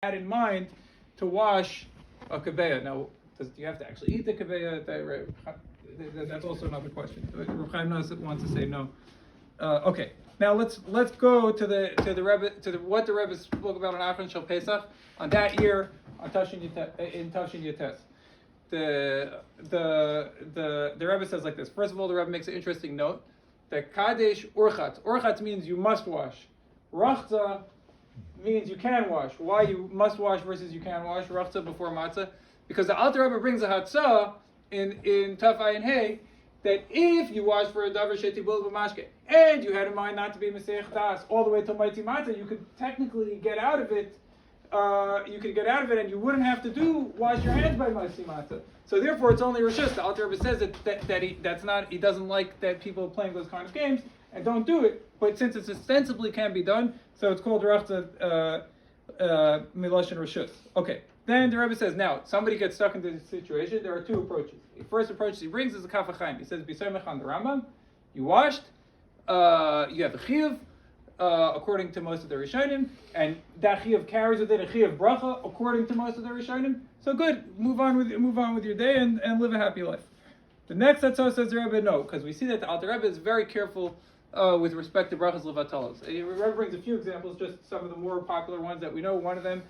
had in mind to wash a kabeya. Now, do you have to actually eat the kabeya? That's also another question. Rav Chaim wants to say no. Okay, now let's go to the Rebbe, what the Rebbe spoke about on Achron Shel Pesach on that year on Tashin Yates. The Rebbe says like this. First of all, the Rebbe makes an interesting note that Kadesh Urchatz. Urchatz means you must wash. Rachza means you can wash. Why you must wash versus you can wash? Rachza before matzah, because the Alter Rebbe brings a hatzah in Taf Ayin Hey that if you wash for a davar shetibul b'mashke and you had in mind not to be Masech Das all the way till Mighty Matzah, you could technically get out of it. And you wouldn't have to wash your hands by Mighty Matzah. So therefore, it's only Rishus. The Alter Rebbe says that he doesn't like that people playing those kind of games and don't do it. But since it ostensibly can be done, so it's called Rachza Milosh and Rishus. Okay. Then the Rebbe says, now, somebody gets stuck into this situation, there are two approaches. The first approach he brings is the Kaf HaChaim. He says, B'Samech on the Rambam, you washed, you have a Chiyuv, according to most of the Rishonim, and that Chiyuv carries with it a Chiyuv Bracha, according to most of the Rishonim. So good, move on with your day and live a happy life. The next Hatzah says the Rebbe, no, because we see that the Alter Rebbe is very careful with respect to Brachas Levatalos. The Rebbe brings a few examples, just some of the more popular ones that we know. One of them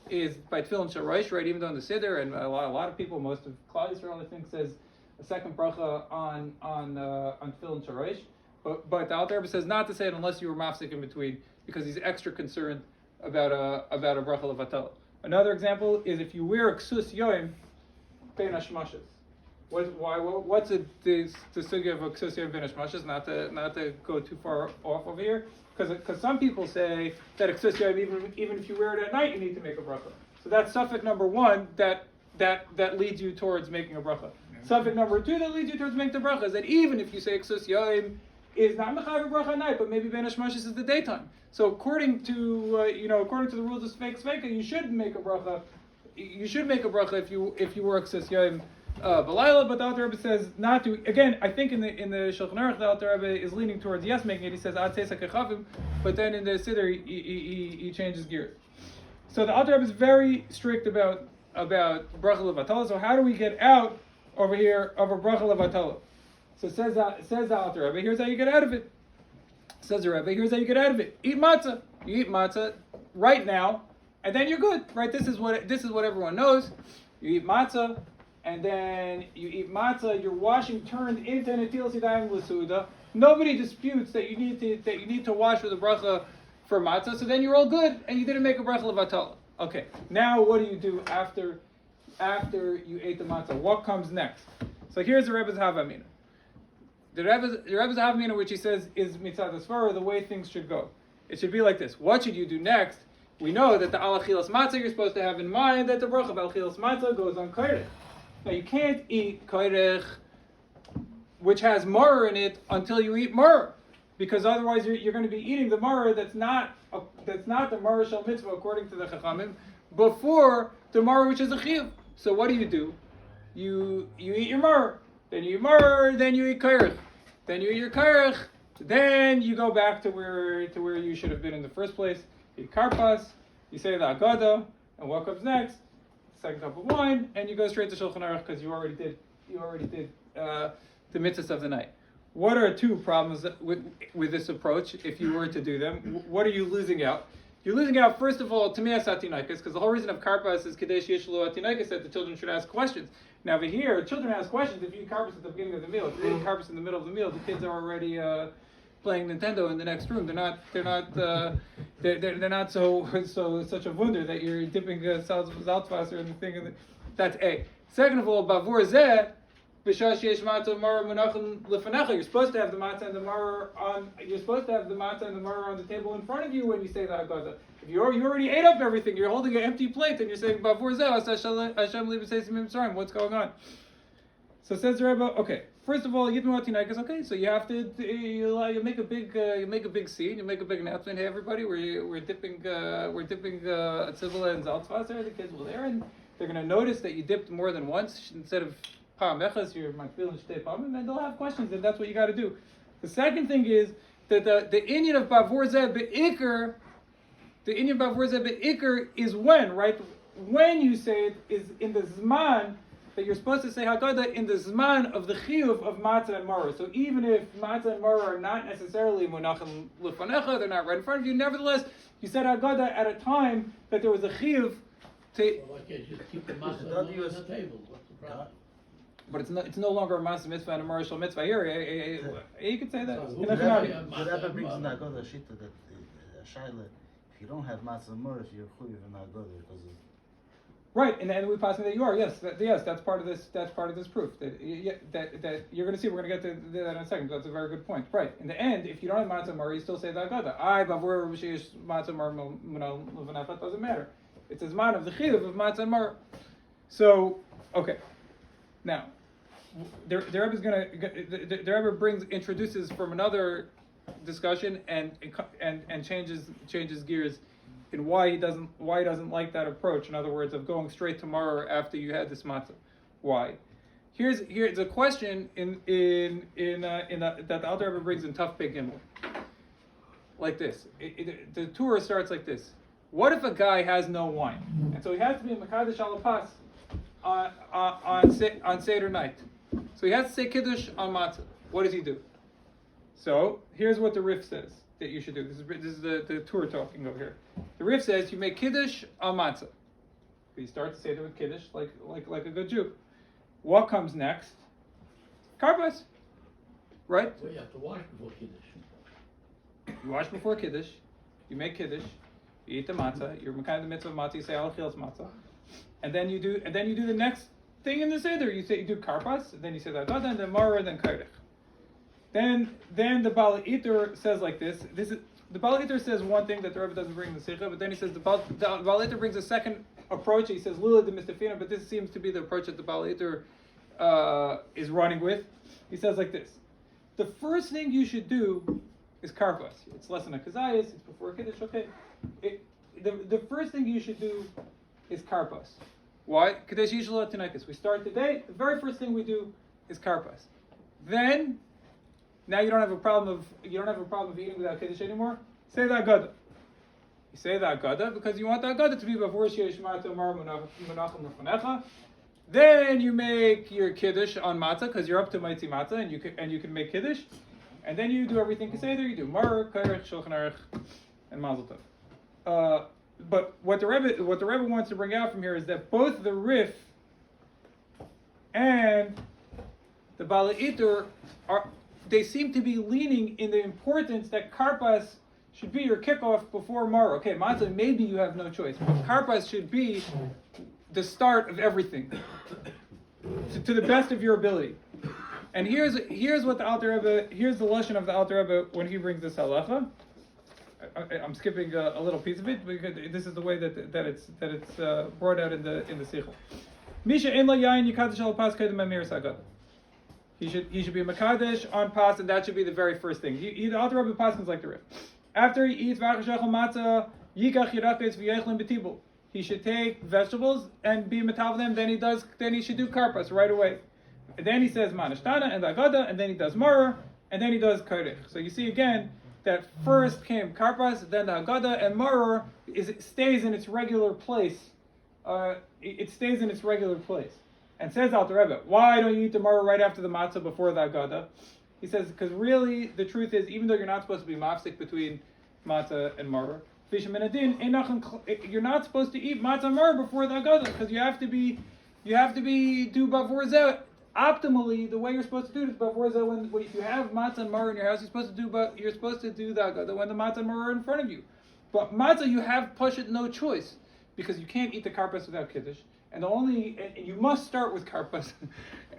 is by Tefillin Shorosh, right? Even though in the Siddur, and a lot of people, most of Klal Yisrael, I think, says a second bracha on Tefillin Shorosh. But the Alter Rebbe says not to say it unless you were mafsik in between, because he's extra concerned about a bracha levatala. Another example is if you wear a ksus yoim bein hashmashas. What's the sugya of a ksus yoim bein hashmashas? Not to go too far off over here. Because some people say that ksus yoim, even if you wear it at night, you need to make a bracha. So that's suffix number one that leads you towards making a bracha. Yeah. Suffix number two that leads you towards making the bracha is that even if you say ksus yoim is not mechaver bracha at night, but maybe ben hashmashas is the daytime. So according to the rules of Sveka, you should make a bracha. You should make a bracha if you were ksus yoim Balayla, but the Alter Rebbe says not to. Again, I think in the Shulchan Aruch, the Alter Rebbe is leaning towards yes making it. He says ad seisa kechavim, but then in the Siddur he changes gears. So the Alter Rebbe is very strict about bracha levatala. So how do we get out over here of a bracha levatala? So says the Alter Rebbe, here's how you get out of it. Says the Rebbe, here's how you get out of it. Eat matzah. You eat matzah right now, and then you're good. Right? This is what everyone knows. You eat matzah. And then you eat matzah, your washing turned into netilas yadayim l'suda. Nobody disputes that you need to wash with a bracha for matzah. So then you're all good, and you didn't make a bracha levatala. Okay. Now what do you do after you ate the matzah? What comes next? So here's the Rebbe's Havamina. The Rebbe's Havamina, which he says is mitzad asfara, the way things should go. It should be like this. What should you do next? We know that the alachilas matzah you're supposed to have in mind that the bracha of alachilas matzah goes on kairech. Now you can't eat kairech, which has maror in it, until you eat maror, because otherwise you're going to be eating the maror that's not the maror shel mitzvah according to the chachamim before the maror which is a chiyuv. So what do? You eat your maror, then you eat maror, then you eat kairech, then you eat your kairech, then you go back to where you should have been in the first place. You eat karpas, you say the Haggadah, and what comes next? Second cup of wine, and you go straight to Shulchan Aruch because you already did the mitzvahs of the night. What are two problems with this approach? If you were to do them, what are you losing out? You're losing out, first of all, Tamias Atinaikas, because the whole reason of karpas is Kadesh Yeshlu Atinaikas, that the children should ask questions. Now over here, children ask questions if you eat karpas at the beginning of the meal. If you eat karpas in the middle of the meal, the kids are already playing Nintendo in the next room. They're not so such a wunder that you're dipping Salzwasser in the thing. That's A. Second of all, Bavur Zeh, B'shas yesh matzah maror munachim lefanecha. You're supposed to have the matzah and the maror on. You're supposed to have the matzah and the maror on the table in front of you when you say the Haggadah. If you already ate up everything, you're holding an empty plate and you're saying Bavur Zeh Hashem li b'seis mitzrayim. What's going on? So says the Rebbe, okay. First of all, Yidnu Atinaik is okay. So you have to you make a big scene, you make a big announcement. Hey everybody, we're dipping Tzivula and Salzwasser. The kids will there, and they're going to notice that you dipped more than once instead of Pam Echas. You're feeling Shtei Pamim, and they'll have questions, and that's what you got to do. The second thing is that the inyan of Bavur Zeh Be'ikr The inyan bavurza be'ikr is when, right? When you say it is in the zman that you're supposed to say Haggadah in the zman of the chiyuv of matzah and maror. So even if matzah and maror are not necessarily munachim lefanecha, they're not right in front of you, nevertheless, you said Haggadah at a time that there was a chiyuv to... Well, I can't just keep the matzah on the table. What's the problem? But it's no longer a matzah mitzvah and a marshal mitzvah. Here, you could say that. So The Rebbe brings in Haggadah Shita that Shaila, if you don't have matzah and maror, you're chuyev in Haggadah because it's... Right, and we pass me that you are. Yes, that's part of this. That's part of this proof that you're going to see. We're going to get to that in a second. That's a very good point. Right. In the end, if you don't have matzah and maror, you still say the Haggadah. Bavur b'sheish matzah and maror munal levanecha. Doesn't matter. It's a zman of the chiyuv of matzah and maror. So okay, now the Rebbe is going to the Rebbe introduces from another discussion and changes gears in why he doesn't like that approach. In other words, of going straight to maror after you had this matzah. Why? Here's a question that the Alter Rebbe brings in Taf Pei Gimel. Like this. The Torah starts like this. What if a guy has no wine, and so he has to be mekadesh al pas on Seder night? So he has to say kiddush on matzah. What does he do? So here's what the Rif says that you should do. This is the Torah talking over here. The Rif says you make kiddush on matzah. You start to say with kiddush like a good Jew. What comes next? Karpas, right? So you have to wash before kiddush. You wash before kiddush. You make kiddush. You eat the matzah. You're kind of the mitzvah of matzah. You say al chil's matzah, and then you do the next thing in the seder. You do karpas, and then you say the Haggadah, and then maror, and then kairich. Then the Baal Iter says like this. The Baal Iter says one thing that the Rebbe doesn't bring in the Sikha, but then he says the Baal Iter brings a second approach. He says Lula de Mistafina, but this seems to be the approach that the Baal Iter is running with. He says like this: the first thing you should do is karpas. It's less than a kazayas. It's before kiddush. Okay. The first thing you should do is karpas. Why? Kadesh Yishla Tinaikas. We start the day. The very first thing we do is karpas. Then. Now you don't have a problem of eating without kiddush anymore. Say the Haggadah. You say the Haggadah because you want the Haggadah to be before sheish matzah mar munachim lefanecha. Then you make your kiddush on matzah because you're up to mighty matzah and you can make kiddush, and then you do everything you say there. You do maror, kairich, shulchan aruch, and mazel tov. But what the Rebbe wants to bring out from here is that both the Rif and the Baal Iter they seem to be leaning in the importance that karpas should be your kickoff before maror. Okay, matzah, maybe you have no choice, but karpas should be the start of everything, to the best of your ability. And here's what the Alter Rebbe, here's the lashon of the Alter Rebbe when he brings this halacha. I'm skipping a little piece of it because this is the way that it's brought out in the sichel. Misha ein la yain yikadosh al pas kedem amir sagad. He should be mekadesh on pas, and that should be the very first thing. The Alter Rebbe paskins like the Rif. After he eats v'achashechel matzah, yikach yirakes v'yechlin b'tibul. He should take vegetables and be metal them. Then he should do karpas right away. And then he says manashtana and Haggadah, and then he does maror, and then he does kairich. So you see again that first came karpas, then the Haggadah, and maror stays in its regular place. It stays in its regular place. And says Alter Rebbe, why don't you eat the maror right after the matzah before the Haggadah? He says, because really the truth is, even though you're not supposed to be mafsik between matzah and maror, you're not supposed to eat matzah and maror before the Haggadah, because you have to be do bavur zeh. Optimally, the way you're supposed to do it is bavur zeh. When if you have matzah and maror in your house, you're supposed to do the Haggadah when the matzah and maror are in front of you. But matzah, you have pashut no choice, because you can't eat the karpas without kiddush. And you must start with karpas,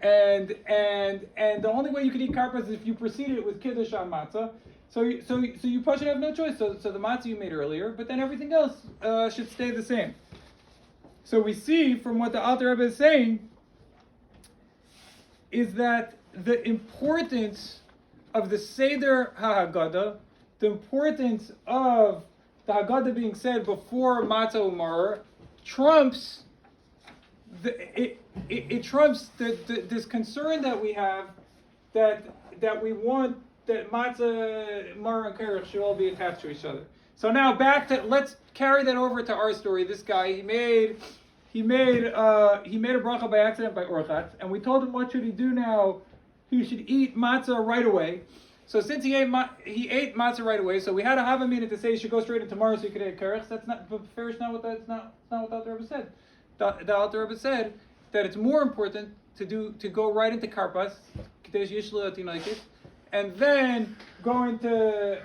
and the only way you can eat karpas is if you preceded it with kiddush on matzah. So you push it have no choice. So the matzah you made earlier, but then everything else should stay the same. So we see from what the Alter Rebbe is saying is that the importance of the Seder HaHaggadah, the importance of the Haggadah being said before matzah u'maror, trumps it trumps this concern that we have that we want that matzah, maror, and kerech should all be attached to each other. So now back to, let's carry that over to our story. This guy, he made a bracha by accident by orchat, and we told him what should he do now. He should eat matzah right away. So since he ate matzah right away, so we had a havamina to say he should go straight into tomorrow so he could eat kerech. That's not what the Alter Rebbe said. The Alter Rebbe said that it's more important to go right into karpas, and then go into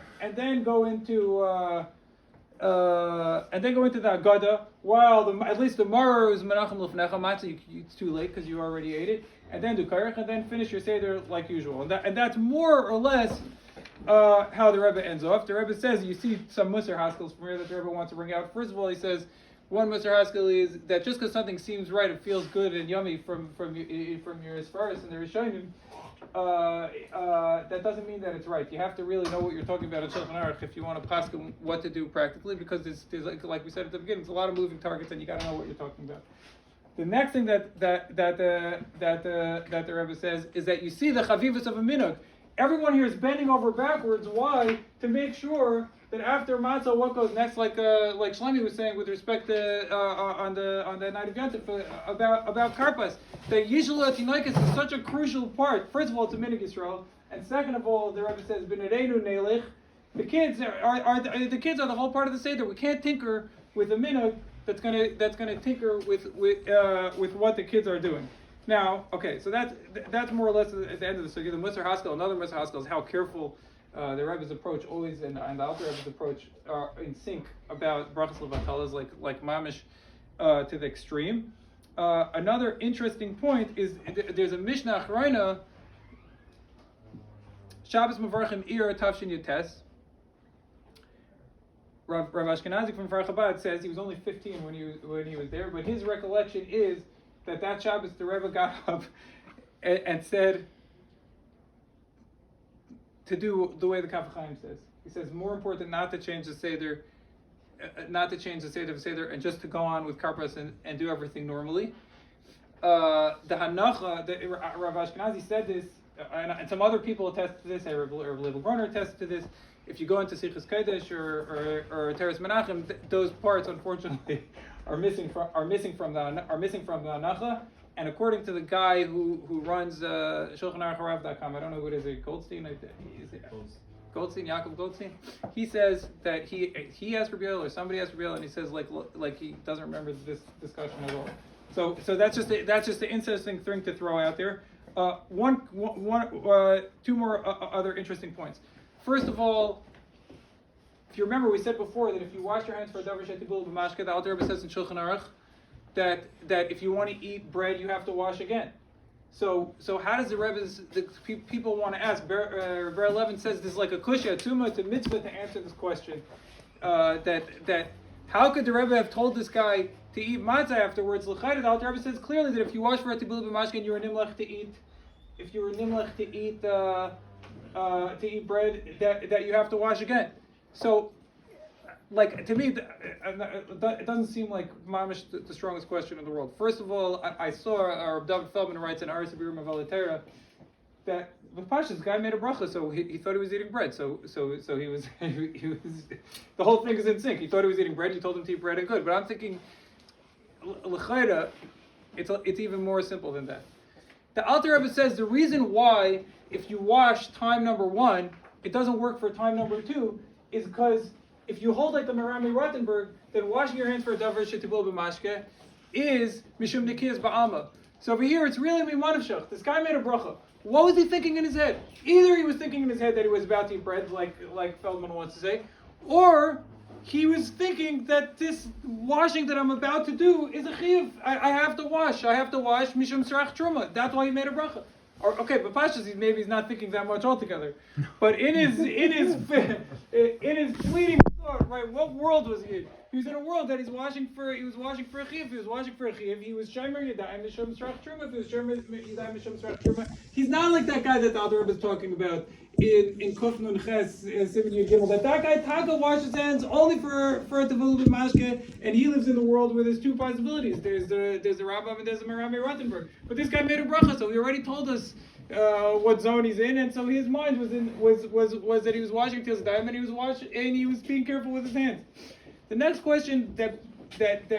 the agada. While at least the maror is menachem lefnecha matzah, it's too late because you already ate it, and then do karech, and then finish your seder like usual. And that's more or less how the Rebbe ends off. The Rebbe says, you see some Musar Haskels from here that the Rebbe wants to bring out. First of all, he says one Musar Haskel is that just because something seems right, it feels good and yummy from your Esfaris and the Rishonim, that doesn't mean that it's right. You have to really know what you're talking about in Shulchan Aruch if you want to paskin what to do practically, because there's like we said at the beginning, it's a lot of moving targets, and you got to know what you're talking about. The next thing that the Rebbe says is that you see the chavivus of a minhag. Everyone here is bending over backwards. Why? To make sure that after matzah, what goes next? Like Shlomi was saying with respect to on the night of Yom Tov about karpas. The yishul atinoikis is such a crucial part. First of all, it's a minhag Yisrael, and second of all, the Rebbe says b'nereinu nelich. The kids are the whole part of the seder. We can't tinker with a minhag that's gonna tinker with what the kids are doing. Now, okay, so that's more or less at the end of the sugya. The Musar Haskell, another Musar Haskell, is how careful the Rebbe's approach always and the Alter Rebbe's approach are in sync about brachas levatalas, like mamish to the extreme. Another interesting point is there's a Mishnah Achrayna, Shabbos Mevarchim Ir Tavshin Yates. Rav Ashkenazi from Far Chabad says he was only 15 when he was there, but his recollection is that Shabbos the Rebbe got up and said to do the way the Kaf Chaim says. He says more important not to change the seder, and just to go on with karpas and do everything normally. The Hanacha, Rav Ashkenazi said this, and some other people attest to this. Rav Leibel Gruner attested to this. If you go into Sichas Kodesh or Teres Menachem, those parts unfortunately are missing from the Hanacha. And according to the guy who runs ShulchanAruchHarav.com, I don't know who it is, Goldstein, Goldstein, Yaakov Goldstein. He says that he asked for Biel or somebody asked for Biel, and he says like he doesn't remember this discussion at all. So that's just the interesting thing to throw out there. Two more other interesting points. First of all, if you remember, we said before that if you wash your hands for a davar shetibul b'mashke, the Alter Rebbe says in Shulchan Aruch that if you want to eat bread, you have to wash again. So how does the people want to ask? Ber Levin says this is like a kusha, tuma, it's a mitzvah to answer this question. That how could the Rebbe have told this guy to eat matzah afterwards? L'chayda, the Alter Rebbe says clearly that if you wash for a tibul b'mashke and you were nimlech to eat, to eat bread, that you have to wash again. So, like, to me, it doesn't seem like mamish the strongest question in the world. First of all, I saw David Feldman writes in Aris Abirim of Alitera that the Pashas guy made a bracha, so he thought he was eating bread. So he was the whole thing is in sync. He thought he was eating bread. You told him to eat bread and good. But I'm thinking, l'chayda, it's even more simple than that. The Alter Rebbe says the reason why if you wash time number 1, it doesn't work for time number 2, is because if you hold like the Merami Rottenberg, then washing your hands for a davar shetibul b'mashke is mishum nikiyas ba'alma. So over here, it's really mimanavshach. This guy made a bracha. What was he thinking in his head? Either he was thinking in his head that he was about to eat bread, like Feldman wants to say, or he was thinking that this washing that I'm about to do is a chiyuv. I have to wash mishum sarach truma. That's why he made a bracha. Or, okay, but Pashas, maybe he's not thinking that much altogether. But in his fleeting thought, right? What world was he in? He was in a world that he was washing for a chiyuv. He was shomer yadayim mishum sarach truma. If he was shomer yadayim mishum sarach truma, he's not like that guy that the Alter Rebbe is talking about in Kuf Nun Ches Siman Yud Gimel. That guy Taka washes hands only for a tevul b'mashke, and he lives in the world where there's two possibilities. There's the Rambam and there's the Merami Rottenberg. But this guy made a bracha, so he already told us what zone he's in, and so his mind was that he was washing till his dime, and he was being careful with his hands. The next question that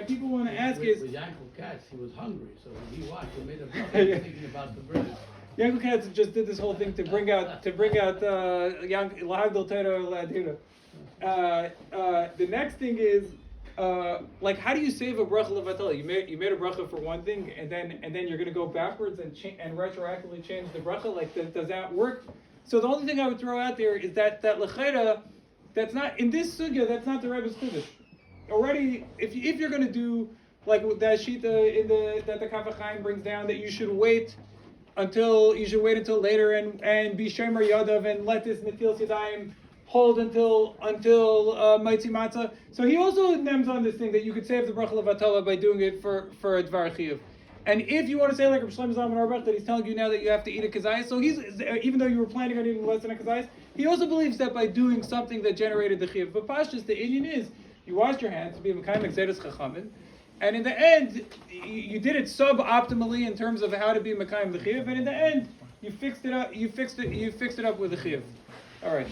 people want to ask is, with Yankov Katz, he was hungry, so when he watched, he made a bracha thinking about the bread. Yankov Katz just did this whole thing to bring out Lahagdol Torah Ladira. The next thing is, like, how do you save a bracha levatala? You made a bracha for one thing, and then you're going to go backwards and retroactively change the bracha. Like, does that work? So the only thing I would throw out there is that lechaira, that's not in this sugya. That's not the Rebbe's chiddush. Already, if you're going to do like that shita that the Kaf HaChaim brings down, that you should wait until later and be shemer yadav and let this Natil Sidayim hold until Maitzi Matzah. So he also names on this thing that you could save the bracha levatala by doing it for a dvar chiyuv. And if you want to say like Rav Shlomo Zalman Auerbach that he's telling you now that you have to eat a kazayas, so he's, even though you were planning on eating less than a kazayas, he also believes that by doing something that generated the chiyuv. But pashtus, the Indian is you washed your hands to be mekayim exeris chachamim, and in the end you did it suboptimally in terms of how to be mekayim the chiyuv, and in the end you fixed it up with the chiyuv. All right.